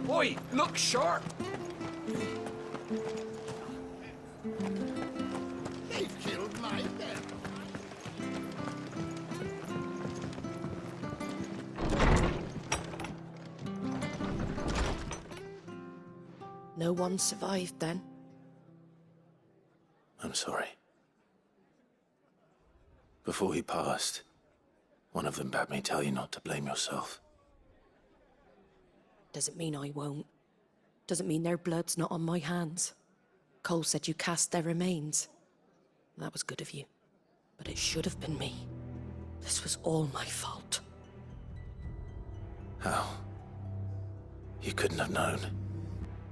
Oi, look sharp! They've killed my men. No one survived then? I'm sorry. Before he passed, one of them bade me tell you not to blame yourself. Doesn't mean I won't. Doesn't mean their blood's not on my hands. Cole said you cast their remains. That was good of you. But it should have been me. This was all my fault. How? You couldn't have known.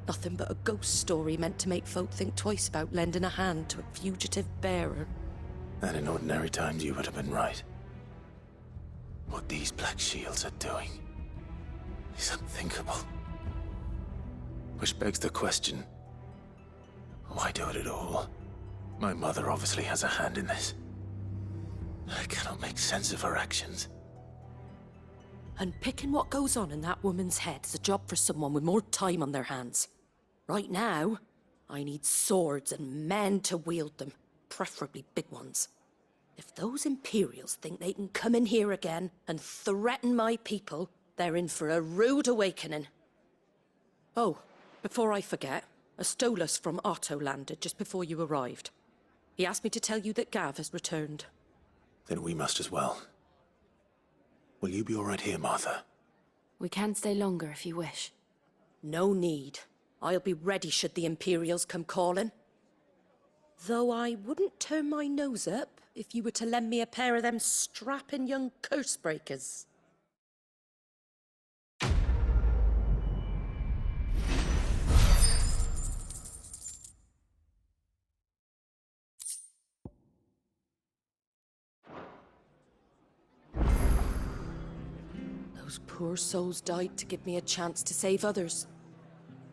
Nothing but a ghost story meant to make folk think twice about lending a hand to a fugitive bearer. And in ordinary times you would have been right. What these Black Shields are doing is unthinkable. Which begs the question, why do it at all? My mother obviously has a hand in this. I cannot make sense of her actions. Unpicking what goes on in that woman's head is a job for someone with more time on their hands. Right now, I need swords and men to wield them, preferably big ones. If those Imperials think they can come in here again and threaten my people, they're in for a rude awakening. Oh, before I forget, a Stolas from Otto landed just before you arrived. He asked me to tell you that Gav has returned. Then we must as well. Will you be all right here, Martha? We can stay longer if you wish. No need. I'll be ready should the Imperials come calling. Though I wouldn't turn my nose up if you were to lend me a pair of them strapping young curse-breakers. Those poor souls died to give me a chance to save others.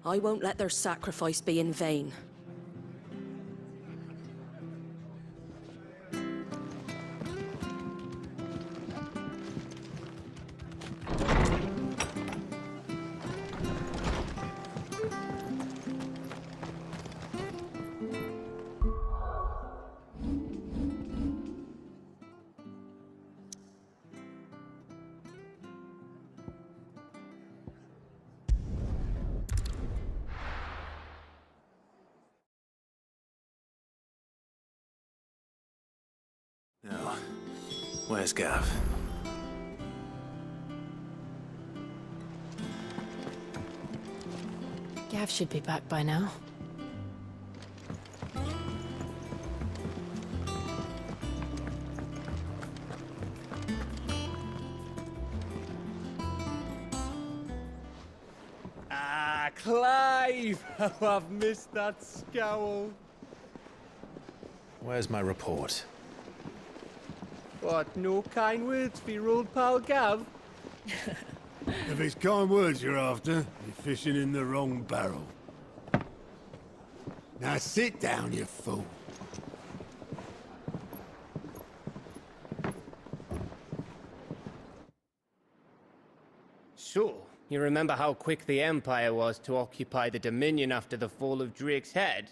I won't let their sacrifice be in vain. Now, where's Gav? Gav should be back by now. Ah, Clive! Oh, I've missed that scowl. Where's my report? What, no kind words for your old pal Gav? If it's kind words you're after, you're fishing in the wrong barrel. Now sit down, you fool. So, you remember how quick the Empire was to occupy the Dominion after the fall of Drake's head?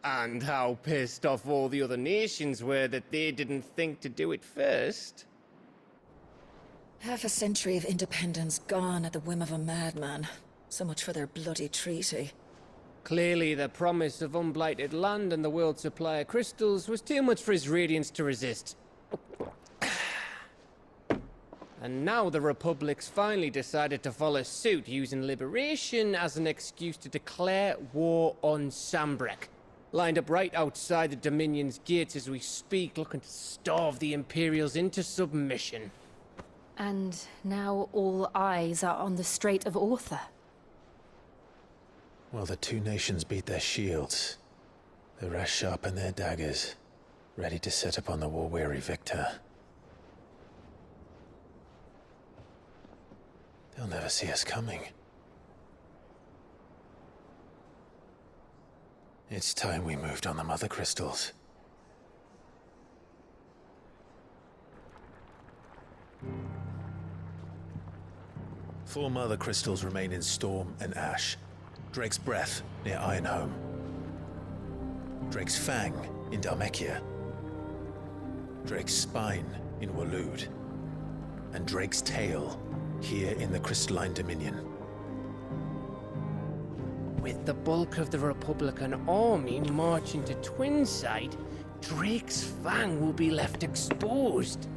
And how pissed off all the other nations were that they didn't think to do it first? Half a century of independence gone at the whim of a madman. So much for their bloody treaty. Clearly, the promise of unblighted land and the world's supply of crystals was too much for his radiance to resist. And now the Republic's finally decided to follow suit, using liberation as an excuse to declare war on Sambrek. Lined up right outside the Dominion's gates as we speak, looking to starve the Imperials into submission. And now all eyes are on the Strait of Author. While the two nations beat their shields, the rest sharpen their daggers, ready to set upon the war-weary victor. They'll never see us coming. It's time we moved on the Mother Crystals. Four Mother Crystals remain in Storm and Ash. Drake's Breath near Ironhome. Drake's Fang in Dhalmekia. Drake's Spine in Waloed. And Drake's Tail here in the Crystalline Dominion. With the bulk of the Republican army marching to Twinside, Drake's Fang will be left exposed.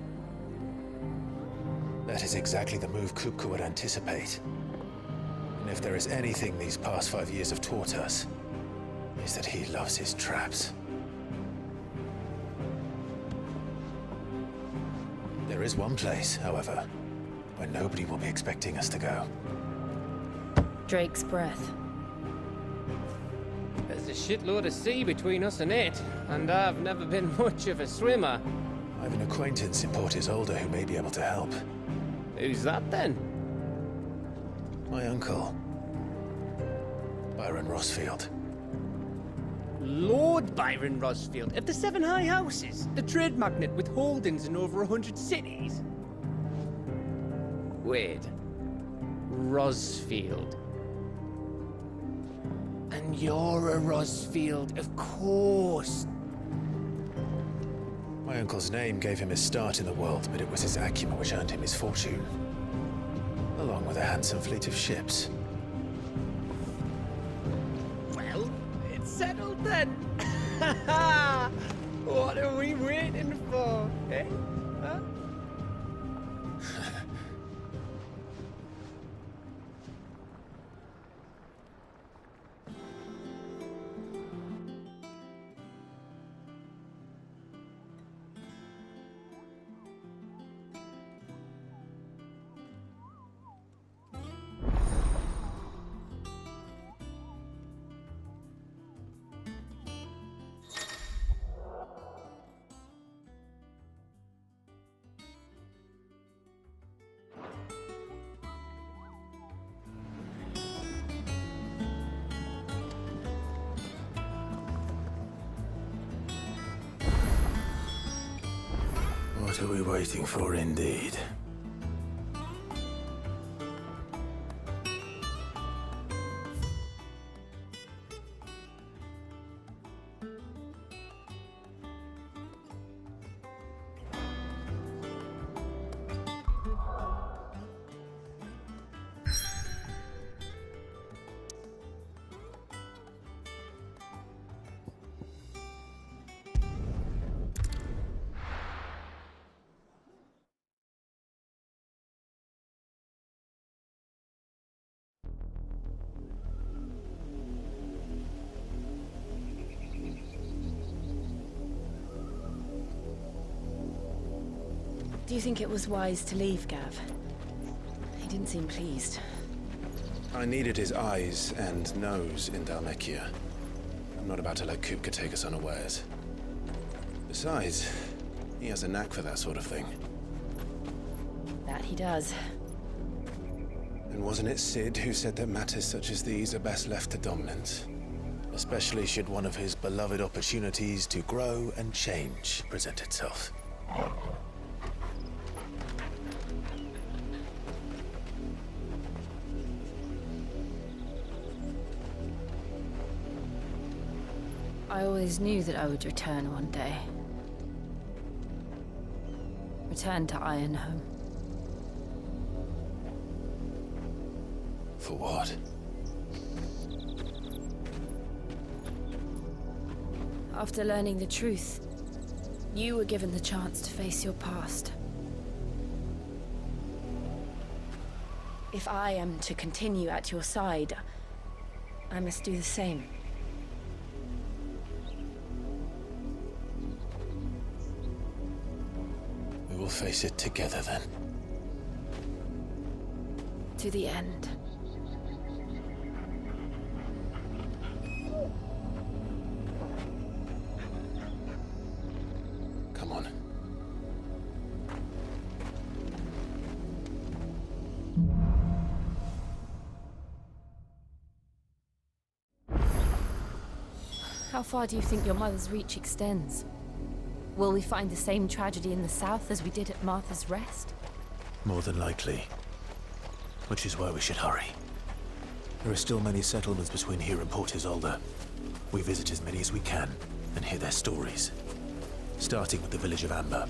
That is exactly the move Kupka would anticipate. And if there is anything these past 5 years have taught us, is that he loves his traps. There is one place, however, where nobody will be expecting us to go. Drake's Breath. There's a shitload of sea between us and it, and I've never been much of a swimmer. I have an acquaintance in Port Isolde who may be able to help. Who's that then? My uncle, Byron Rossfield. Lord Byron Rosfield of the Seven High Houses, the trade magnate with holdings in over 100 cities. Wait, Rosfield. And you're a Rosfield, of course. My uncle's name gave him his start in the world, but it was his acumen which earned him his fortune, along with a handsome fleet of ships. Well, it's settled then. What are we waiting for, eh? Huh? What are we waiting for, indeed? Do you think it was wise to leave, Gav? He didn't seem pleased. I needed his eyes and nose in Dhalmekia. I'm not about to let Kupka take us unawares. Besides, he has a knack for that sort of thing. That he does. And wasn't it Sid who said that matters such as these are best left to dominance? Especially should one of his beloved opportunities to grow and change present itself. I always knew that I would return one day. Return to Ironhome. For what? After learning the truth, you were given the chance to face your past. If I am to continue at your side, I must do the same. We will face it together then. To the end. Come on. How far do you think your mother's reach extends? Will we find the same tragedy in the south as we did at Martha's Rest? More than likely. Which is why we should hurry. There are still many settlements between here and Port Isolde. We visit as many as we can and hear their stories. Starting with the village of Amber.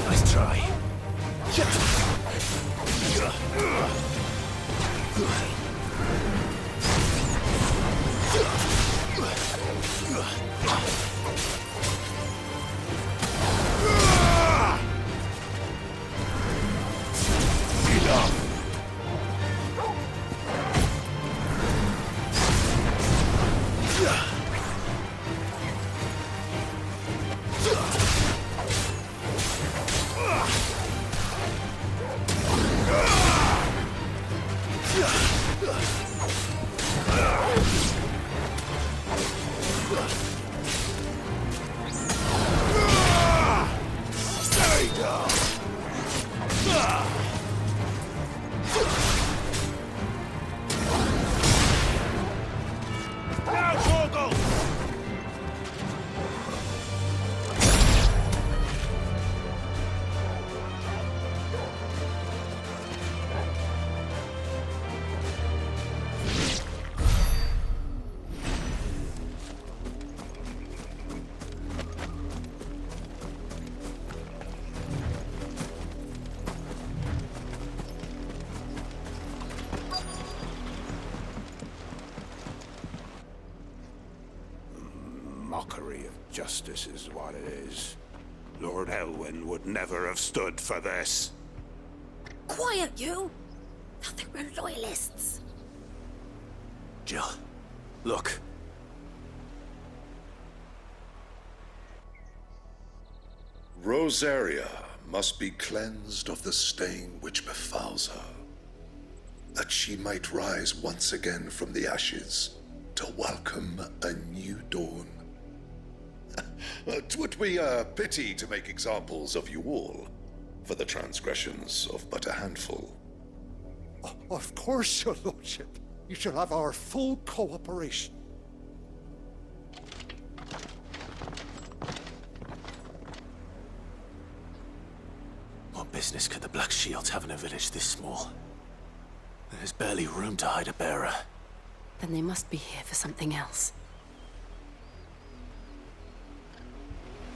Nice try. Mockery of justice is what it is. Lord Elwyn would never have stood for this. Quiet, you! Thought they were loyalists. Jill, look. Rosaria must be cleansed of the stain which befouls her, that she might rise once again from the ashes to welcome a new dawn. 'Twould be a pity to make examples of you all, for the transgressions of but a handful. Of course, your lordship. You shall have our full cooperation. What business could the Black Shields have in a village this small? There's barely room to hide a bearer. Then they must be here for something else.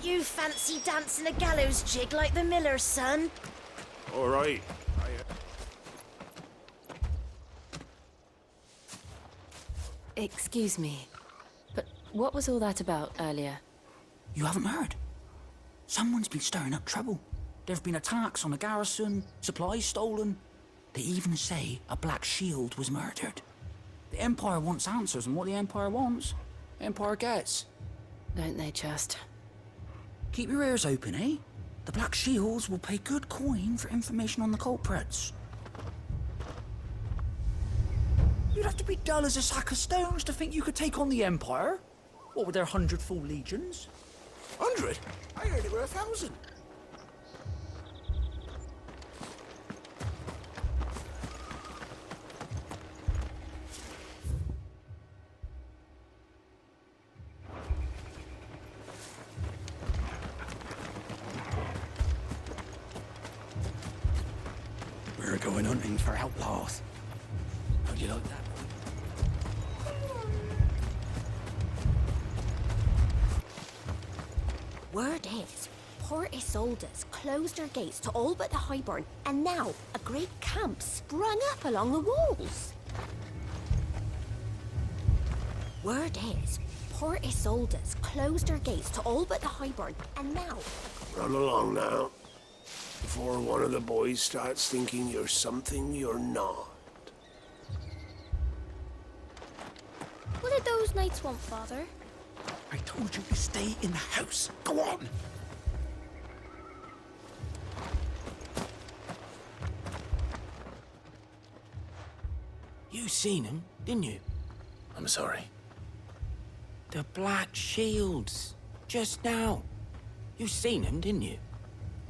You fancy dancing a gallows jig like the miller's son? All right. Excuse me, but what was all that about earlier? You haven't heard? Someone's been stirring up trouble. There have been attacks on the garrison, supplies stolen. They even say a Black Shield was murdered. The Empire wants answers, and what the Empire wants, the Empire gets. Don't they just? Keep your ears open, eh? The Black Shields will pay good coin for information on the culprits. You'd have to be dull as a sack of stones to think you could take on the Empire. What with their 100 full legions? 100? I heard it were 1,000. We're going hunting for outlaws. How'd you like that? Word is, Port Isolde's closed her gates to all but the Highborn, and now a great camp sprung up along the walls. Word is, Port Isolde's closed her gates to all but the Highborn, and now... Run along now, before one of the boys starts thinking you're something you're not. What did those knights want, Father? I told you to stay in the house. Go on! You seen him, didn't you? I'm sorry. The Black Shields. Just now. You seen them, didn't you?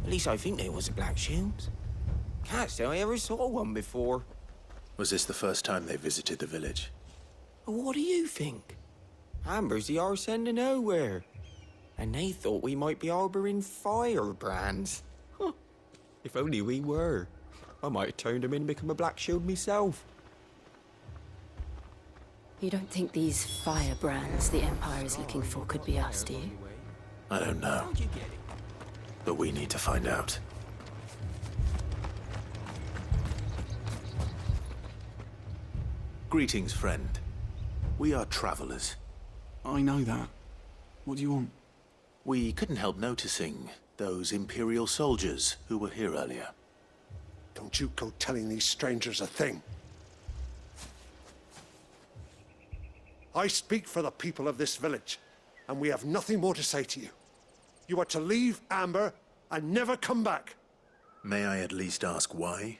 At least I think they was the Black Shields. Can't say I ever saw one before. Was this the first time they visited the village? What do you think? Amber's the arse end of nowhere. And they thought we might be harboring firebrands. Huh. If only we were. I might have turned them in and become a Black Shield myself. You don't think these firebrands the Empire is looking for could be us, do you? I don't know. But we need to find out. Greetings, friend. We are travelers. I know that. What do you want? We couldn't help noticing those Imperial soldiers who were here earlier. Don't you go telling these strangers a thing. I speak for the people of this village, and we have nothing more to say to you. You are to leave Amber and never come back. May I at least ask why?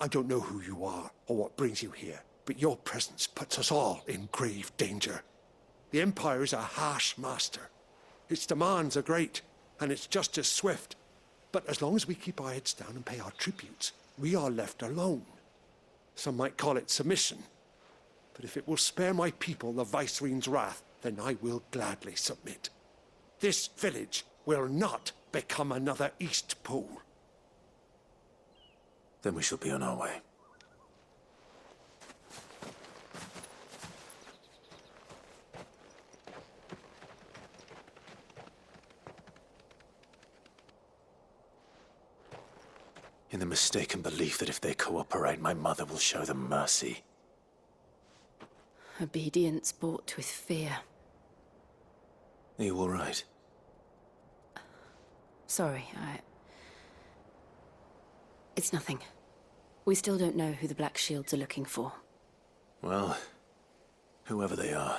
I don't know who you are or what brings you here, but your presence puts us all in grave danger. The Empire is a harsh master. Its demands are great, and its justice swift. But as long as we keep our heads down and pay our tributes, we are left alone. Some might call it submission. But if it will spare my people the Viceroy's wrath, then I will gladly submit. This village will not become another East Pool. Then we shall be on our way. In the mistaken belief that if they cooperate, my mother will show them mercy. Obedience bought with fear. Are you all right? Sorry, It's nothing. We still don't know who the Black Shields are looking for. Well, whoever they are,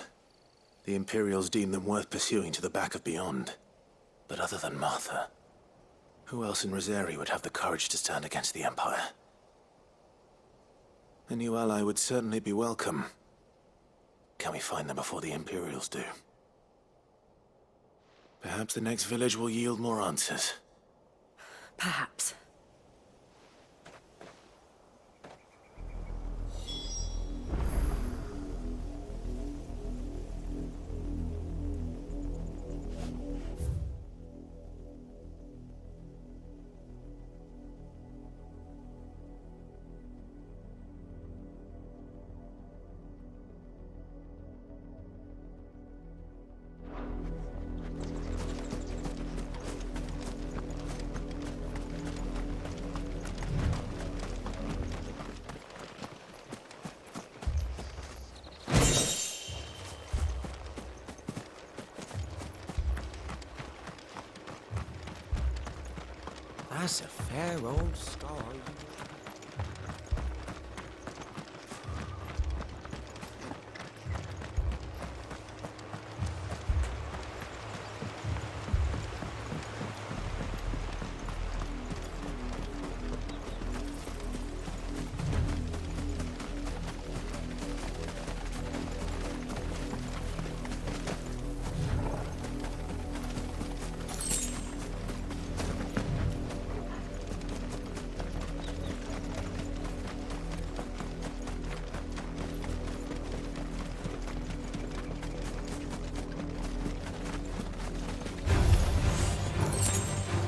the Imperials deem them worth pursuing to the back of beyond. But other than Martha, who else in Rosari would have the courage to stand against the Empire? A new ally would certainly be welcome. Can we find them before the Imperials do? Perhaps the next village will yield more answers. Perhaps. That's a fair old scar.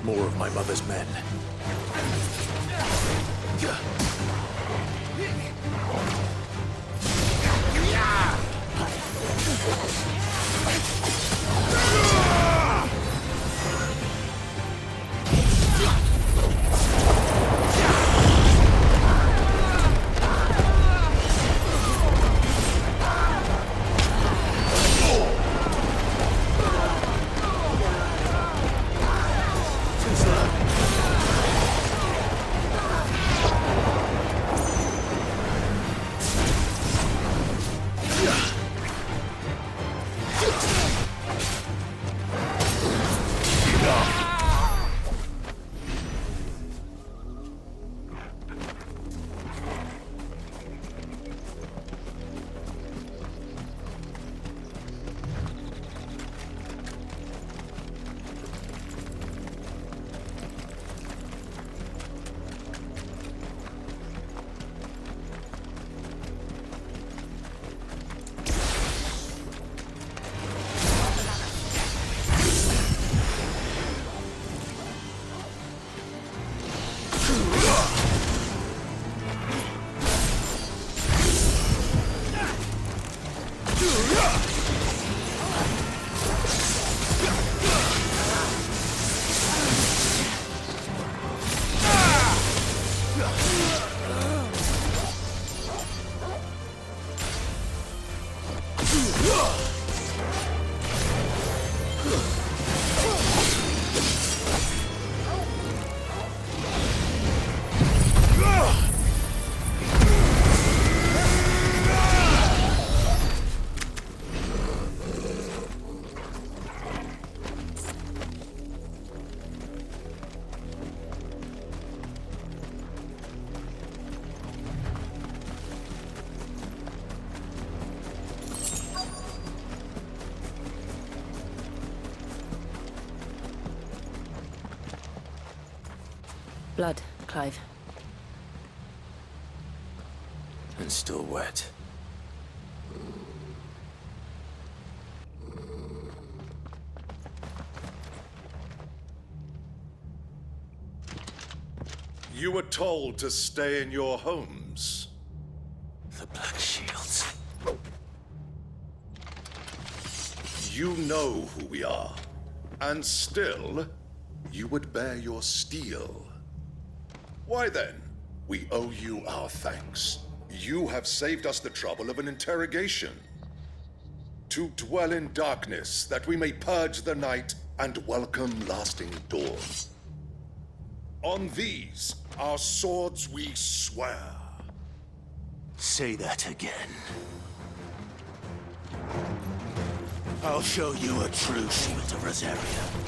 More of my mother's men. Blood, Clive. And still wet. You were told to stay in your homes. The Black Shields. You know who we are. And still, you would bear your steel. Why then, we owe you our thanks. You have saved us the trouble of an interrogation. To dwell in darkness, that we may purge the night and welcome lasting dawn. On these, our swords we swear. Say that again. I'll show you a true shield of Rosaria.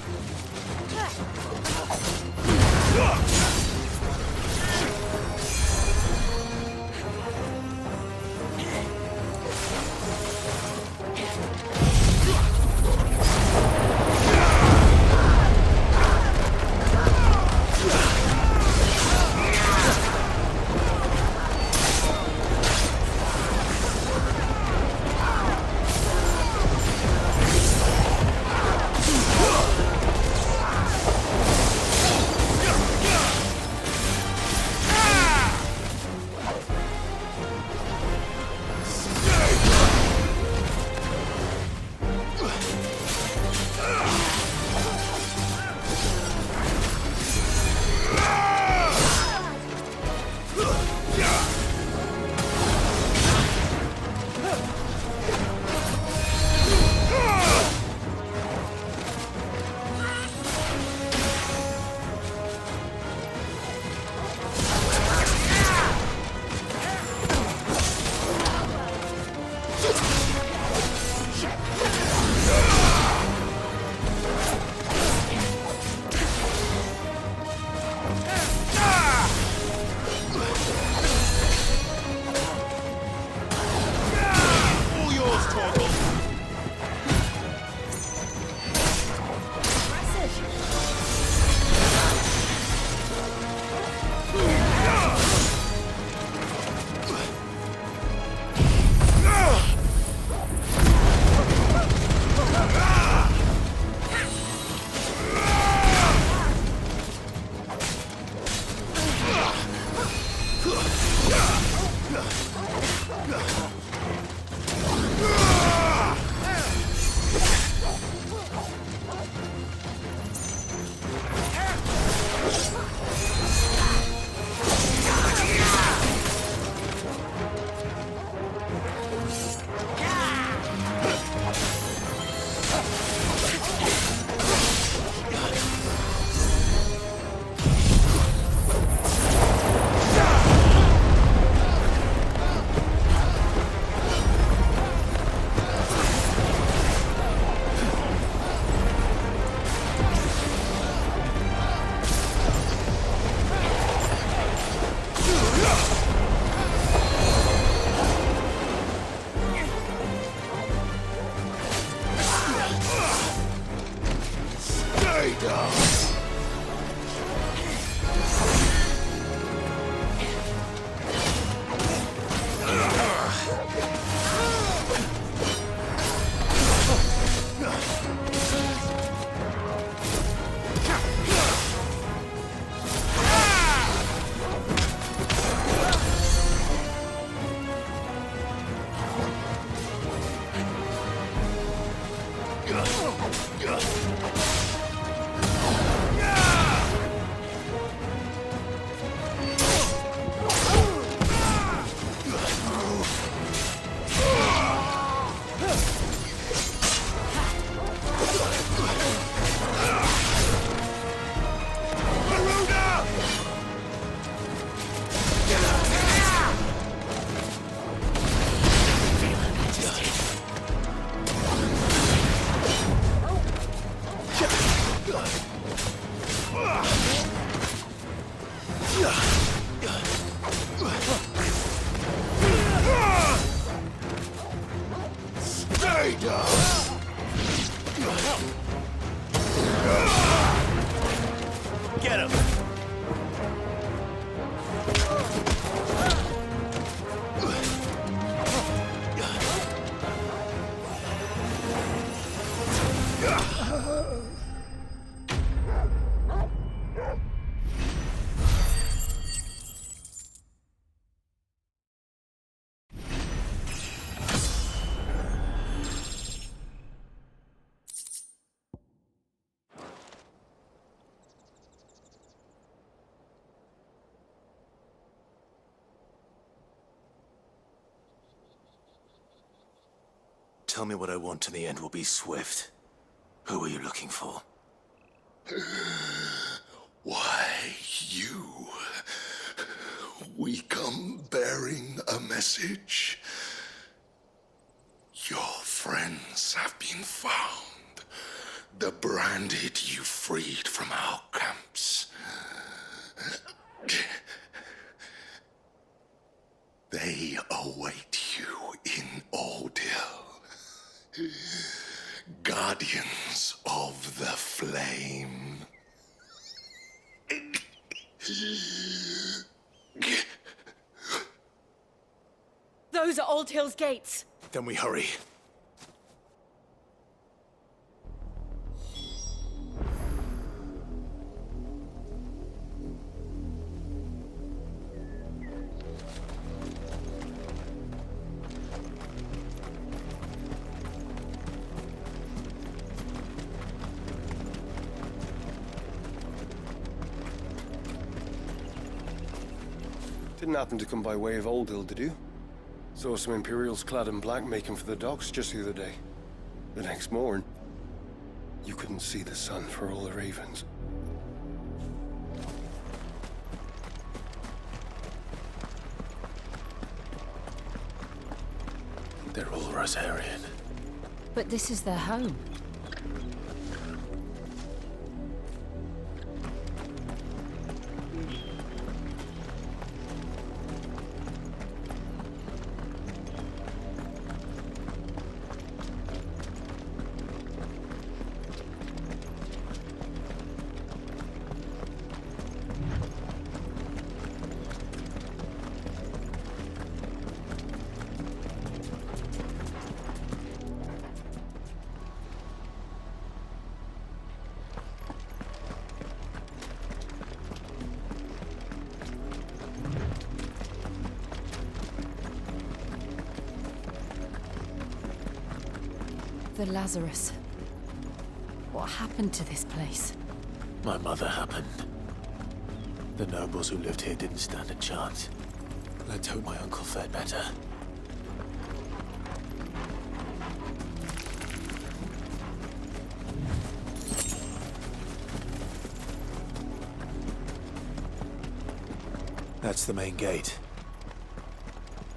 tell me what I want and the end will be swift. Who are you looking for? Why, you. We come bearing a message. Your friends have been found. The branded you freed from our camps. They await you in Oldhill. Guardians of the Flame. Those are Old Hill's gates. Then we hurry. Didn't happen to come by way of Oldhill, did you? Saw some Imperials clad in black making for the docks just the other day. The next morn, you couldn't see the sun for all the ravens. They're all Rosarian. But this is their home. The Lazarus. What happened to this place? My mother happened. The nobles who lived here didn't stand a chance. Let's hope my uncle fared better. That's the main gate.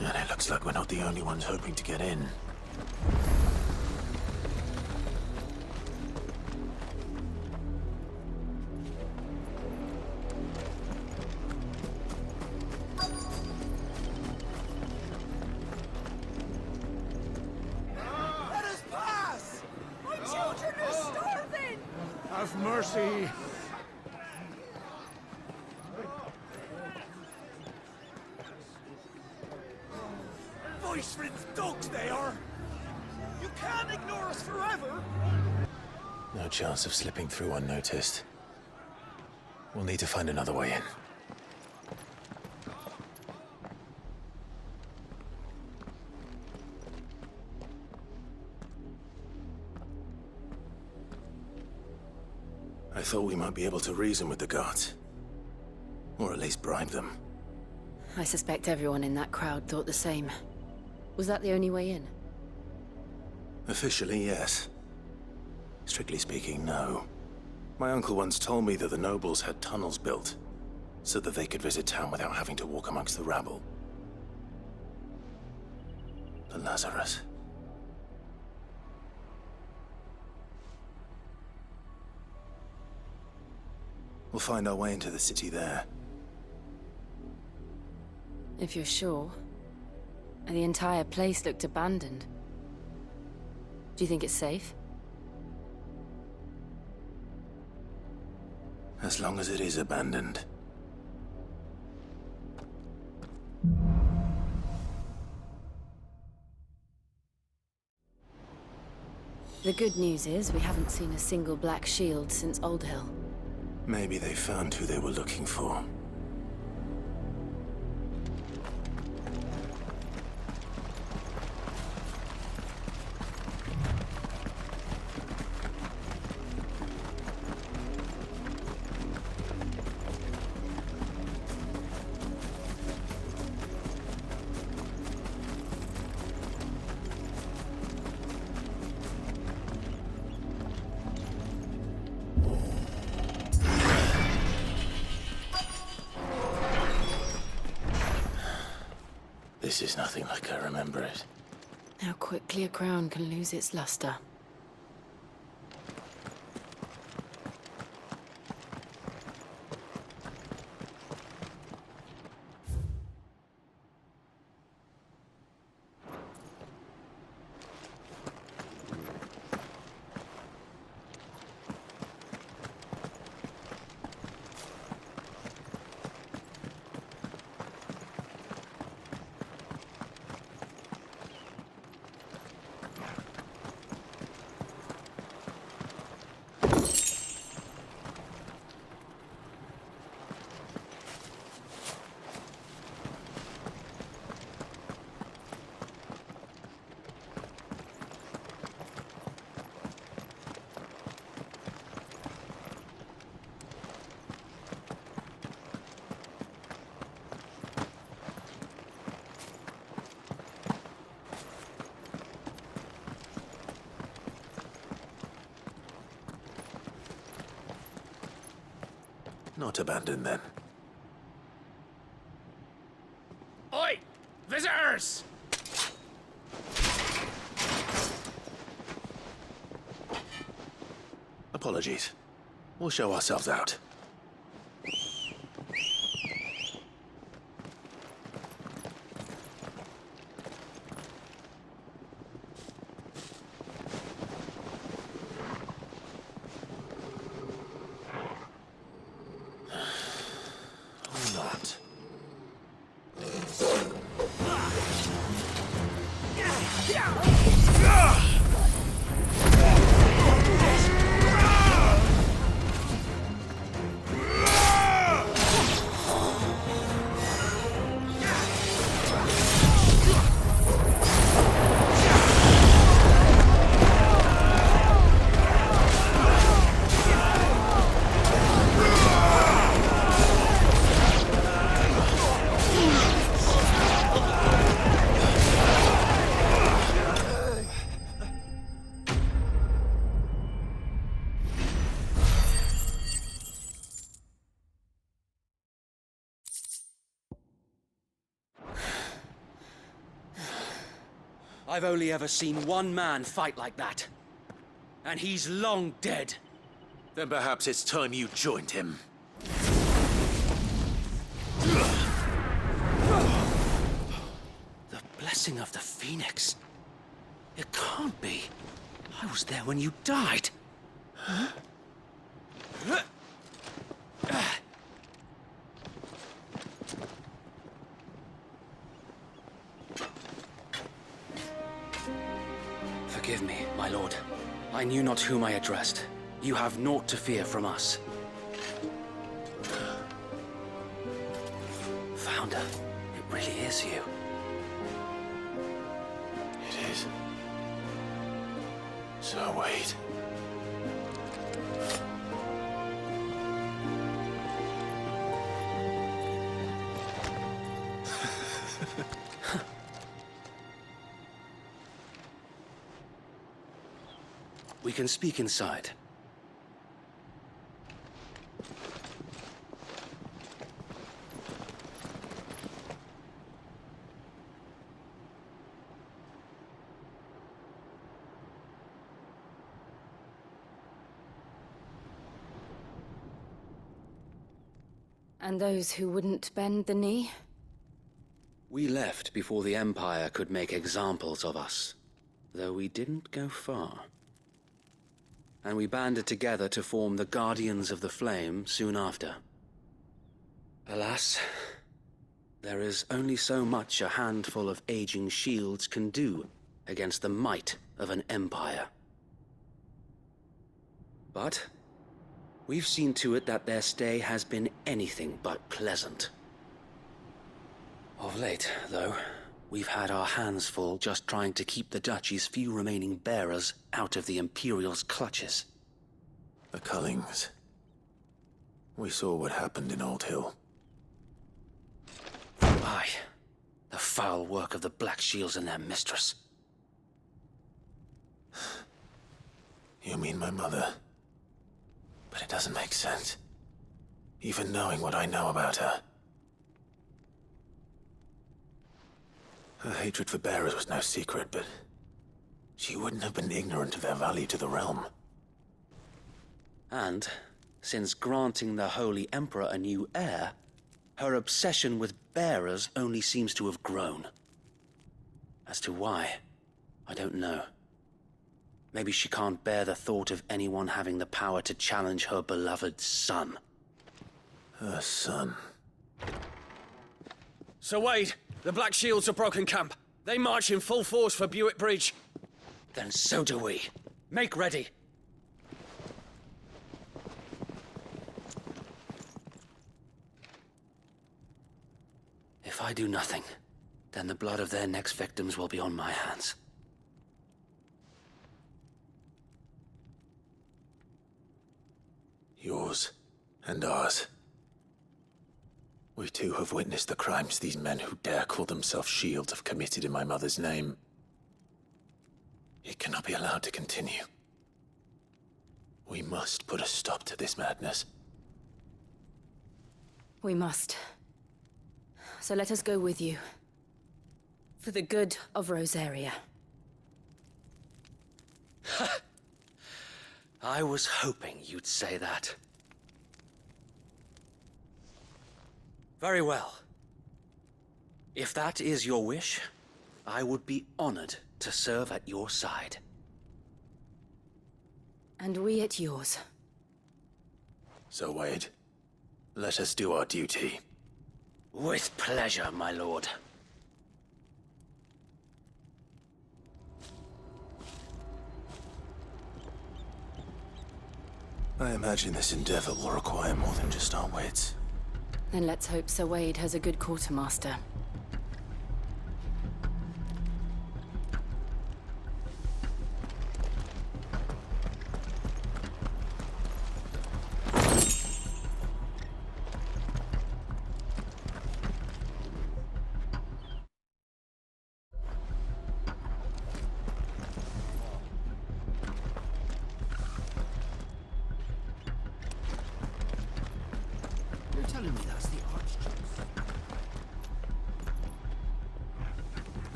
And it looks like we're not the only ones hoping to get in. Have mercy. Voice-ridden dogs they are. You can't ignore us forever. No chance of slipping through unnoticed. We'll need to find another way in. I thought we might be able to reason with the guards. Or at least bribe them. I suspect everyone in that crowd thought the same. Was that the only way in? Officially, yes. Strictly speaking, no. My uncle once told me that the nobles had tunnels built, so that they could visit town without having to walk amongst the rabble. The Lazarus. We'll find our way into the city there. If you're sure. The entire place looked abandoned. Do you think it's safe? As long as it is abandoned. The good news is we haven't seen a single black shield since Oldhill. Maybe they found who they were looking for. This is nothing like I remember it. How quickly a crown can lose its luster. Not abandoned, then. Oi! Visitors! Apologies. We'll show ourselves out. Or not. I've only ever seen one man fight like that. And he's long dead. Then perhaps it's time you joined him. The blessing of the Phoenix. It can't be. I was there when you died. Huh? Forgive me, my lord. I knew not whom I addressed. You have naught to fear from us. Founder, it really is you. It is. So wait. We can speak inside. And those who wouldn't bend the knee? We left before the Empire could make examples of us, though we didn't go far. And we banded together to form the Guardians of the Flame soon after. Alas, there is only so much a handful of aging shields can do against the might of an empire. But we've seen to it that their stay has been anything but pleasant. Of late, though, we've had our hands full just trying to keep the Duchy's few remaining bearers out of the Imperial's clutches. The Cullings. We saw what happened in Old Hill. Aye. The foul work of the Black Shields and their mistress. You mean my mother? But it doesn't make sense. Even knowing what I know about her. Her hatred for bearers was no secret, but she wouldn't have been ignorant of their value to the realm. And, since granting the Holy Emperor a new heir, her obsession with bearers only seems to have grown. As to why, I don't know. Maybe she can't bear the thought of anyone having the power to challenge her beloved son. Her son. Sir Wade, the Black Shields have broken camp. They march in full force for Buick Bridge. Then so do we. Make ready. If I do nothing, then the blood of their next victims will be on my hands. Yours and ours. We too have witnessed the crimes these men who dare call themselves shields have committed in my mother's name. It cannot be allowed to continue. We must put a stop to this madness. We must. So let us go with you. For the good of Rosaria. I was hoping you'd say that. Very well. If that is your wish, I would be honored to serve at your side. And we at yours. So, Wade, let us do our duty. With pleasure, my lord. I imagine this endeavor will require more than just our wits. Then let's hope Sir Wade has a good quartermaster. You're telling me that's the Archduke's?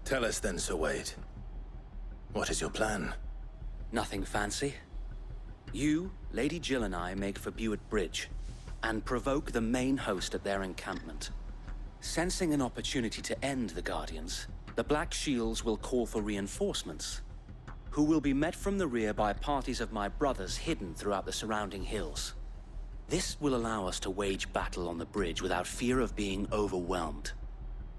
Tell us then, Sir Wade. What is your plan? Nothing fancy. You, Lady Jill and I make for Buick Bridge, and provoke the main host at their encampment. Sensing an opportunity to end the Guardians, the Black Shields will call for reinforcements, who will be met from the rear by parties of my brothers hidden throughout the surrounding hills. This will allow us to wage battle on the bridge without fear of being overwhelmed.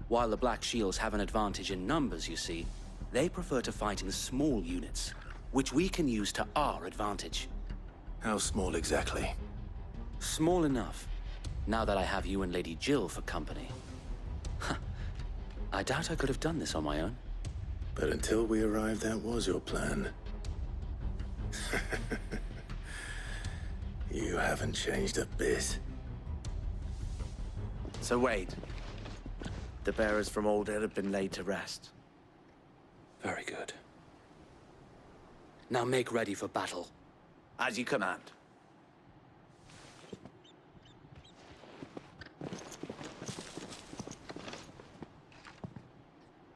While the Black Shields have an advantage in numbers, you see, they prefer to fight in small units, which we can use to our advantage. How small exactly? Small enough, now that I have you and Lady Jill for company. I doubt I could have done this on my own. But until we arrived, that was your plan. You haven't changed a bit. Sir Wade, the bearers from Old Hill have been laid to rest. Very good. Now make ready for battle. As you command.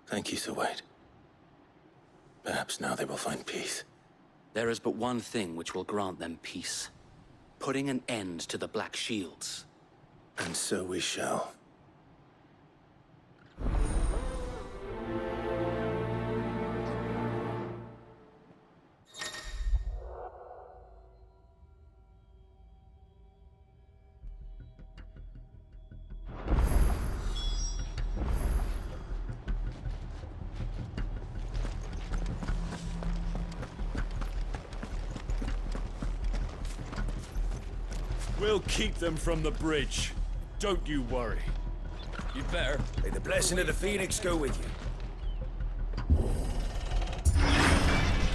Thank you, Sir Wade. Perhaps now they will find peace. There is but one thing which will grant them peace. Putting an end to the Black Shields. And so we shall. We'll keep them from the bridge. Don't you worry. You'd better. May the blessing of the Phoenix go with you.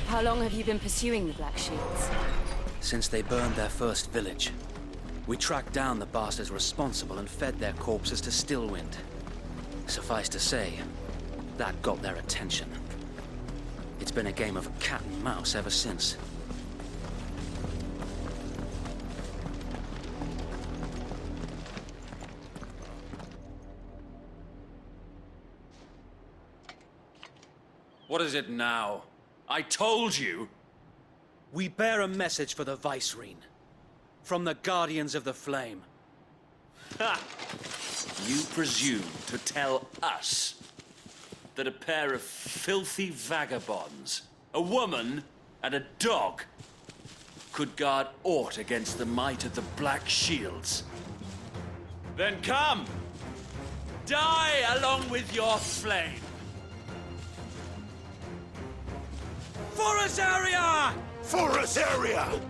How long have you been pursuing the Black Shields? Since they burned their first village. We tracked down the bastards responsible and fed their corpses to Stillwind. Suffice to say, that got their attention. It's been a game of cat and mouse ever since. What is it now? I told you! We bear a message for the Vicereine. From the Guardians of the Flame. Ha! You presume to tell us that a pair of filthy vagabonds, a woman and a dog, could guard aught against the might of the Black Shields? Then come! Die along with your flame! For Azaria! For Azaria!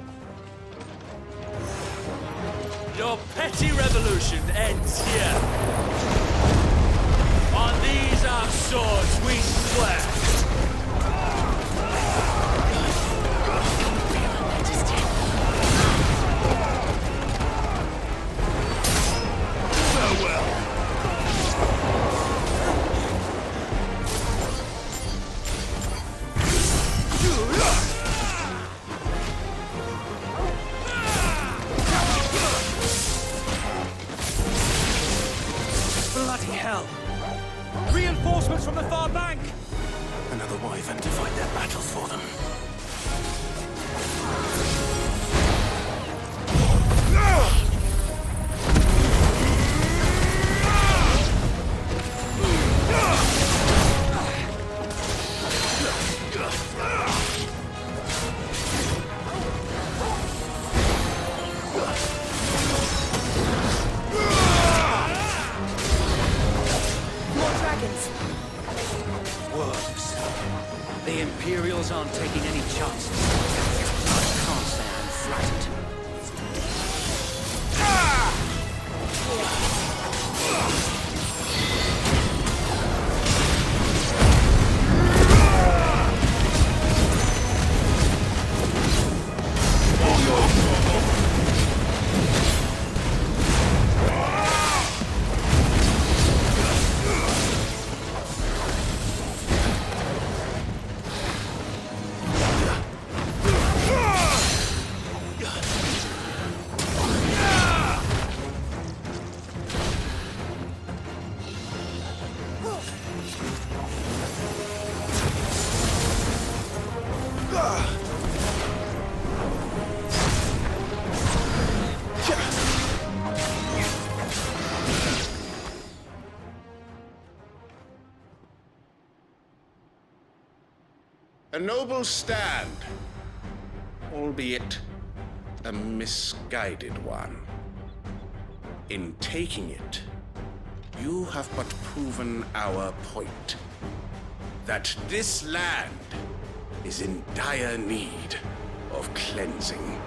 Your petty revolution ends here. On these our swords we swear. Farewell. Bloody hell! Reinforcements from the far bank! Another wyvern to fight their battles for them. The Imperials aren't taking any chances. I can't say I'm flattered. A noble stand, albeit a misguided one. In taking it, you have but proven our point. That this land is in dire need of cleansing.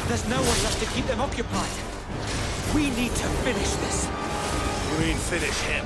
There's no one left to keep them occupied. We need to finish this. You mean finish him?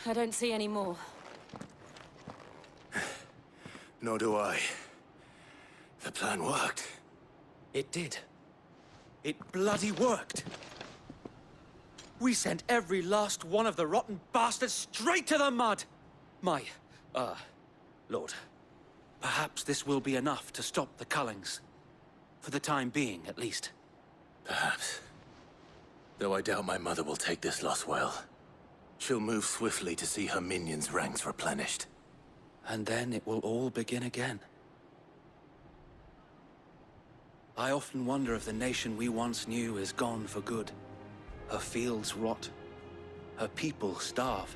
I don't see any more. Nor do I. The plan worked. It did. It bloody worked. We sent every last one of the rotten bastards straight to the mud! Lord, perhaps this will be enough to stop the Cullings. For the time being, at least. Perhaps. Though I doubt my mother will take this loss well. She'll move swiftly to see her minions' ranks replenished. And then it will all begin again. I often wonder if the nation we once knew is gone for good. Her fields rot. Her people starve.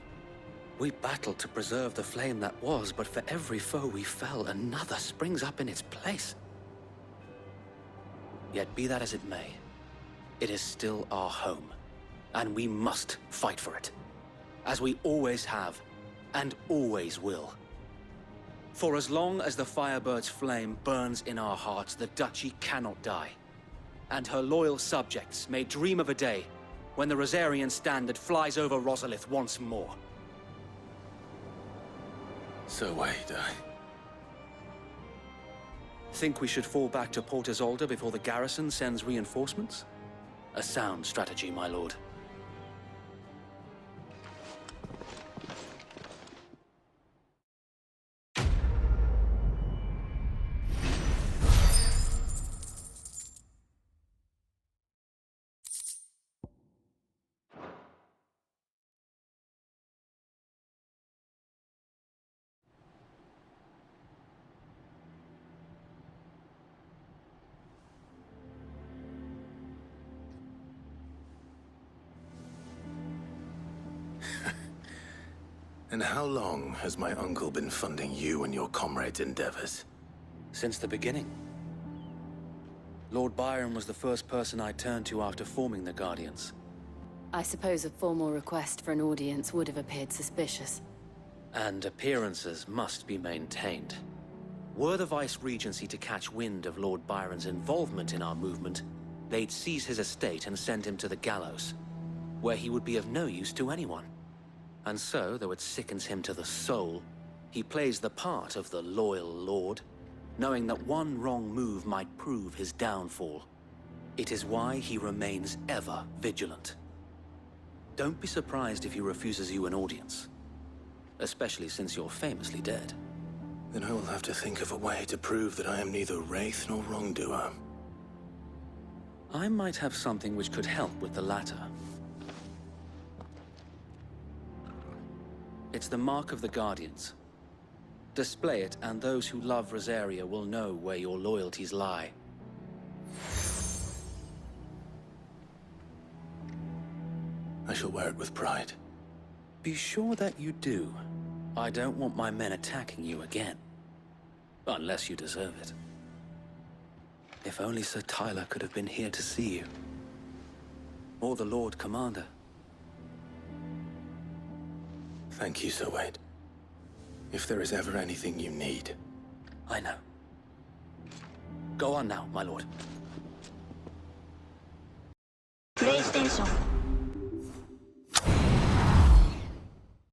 We battled to preserve the flame that was, but for every foe we fell, another springs up in its place. Yet be that as it may, it is still our home, and we must fight for it, as we always have, and always will. For as long as the Firebird's flame burns in our hearts, the Duchy cannot die, and her loyal subjects may dream of a day when the Rosarian standard flies over Rosalith once more. So wait, Think we should fall back to Port Isolde before the garrison sends reinforcements? A sound strategy, my lord. And how long has my uncle been funding you and your comrades' endeavors? Since the beginning. Lord Byron was the first person I turned to after forming the Guardians. I suppose a formal request for an audience would have appeared suspicious. And appearances must be maintained. Were the Vice-Regency to catch wind of Lord Byron's involvement in our movement, they'd seize his estate and send him to the gallows, where he would be of no use to anyone. And so, though it sickens him to the soul, he plays the part of the loyal lord, knowing that one wrong move might prove his downfall. It is why he remains ever vigilant. Don't be surprised if he refuses you an audience, especially since you're famously dead. Then I will have to think of a way to prove that I am neither wraith nor wrongdoer. I might have something which could help with the latter. It's the mark of the Guardians. Display it, and those who love Rosaria will know where your loyalties lie. I shall wear it with pride. Be sure that you do. I don't want my men attacking you again. Unless you deserve it. If only Sir Tyler could have been here to see you. Or the Lord Commander. Thank you, Sir Wade. If there is ever anything you need. I know. Go on now, my lord. PlayStation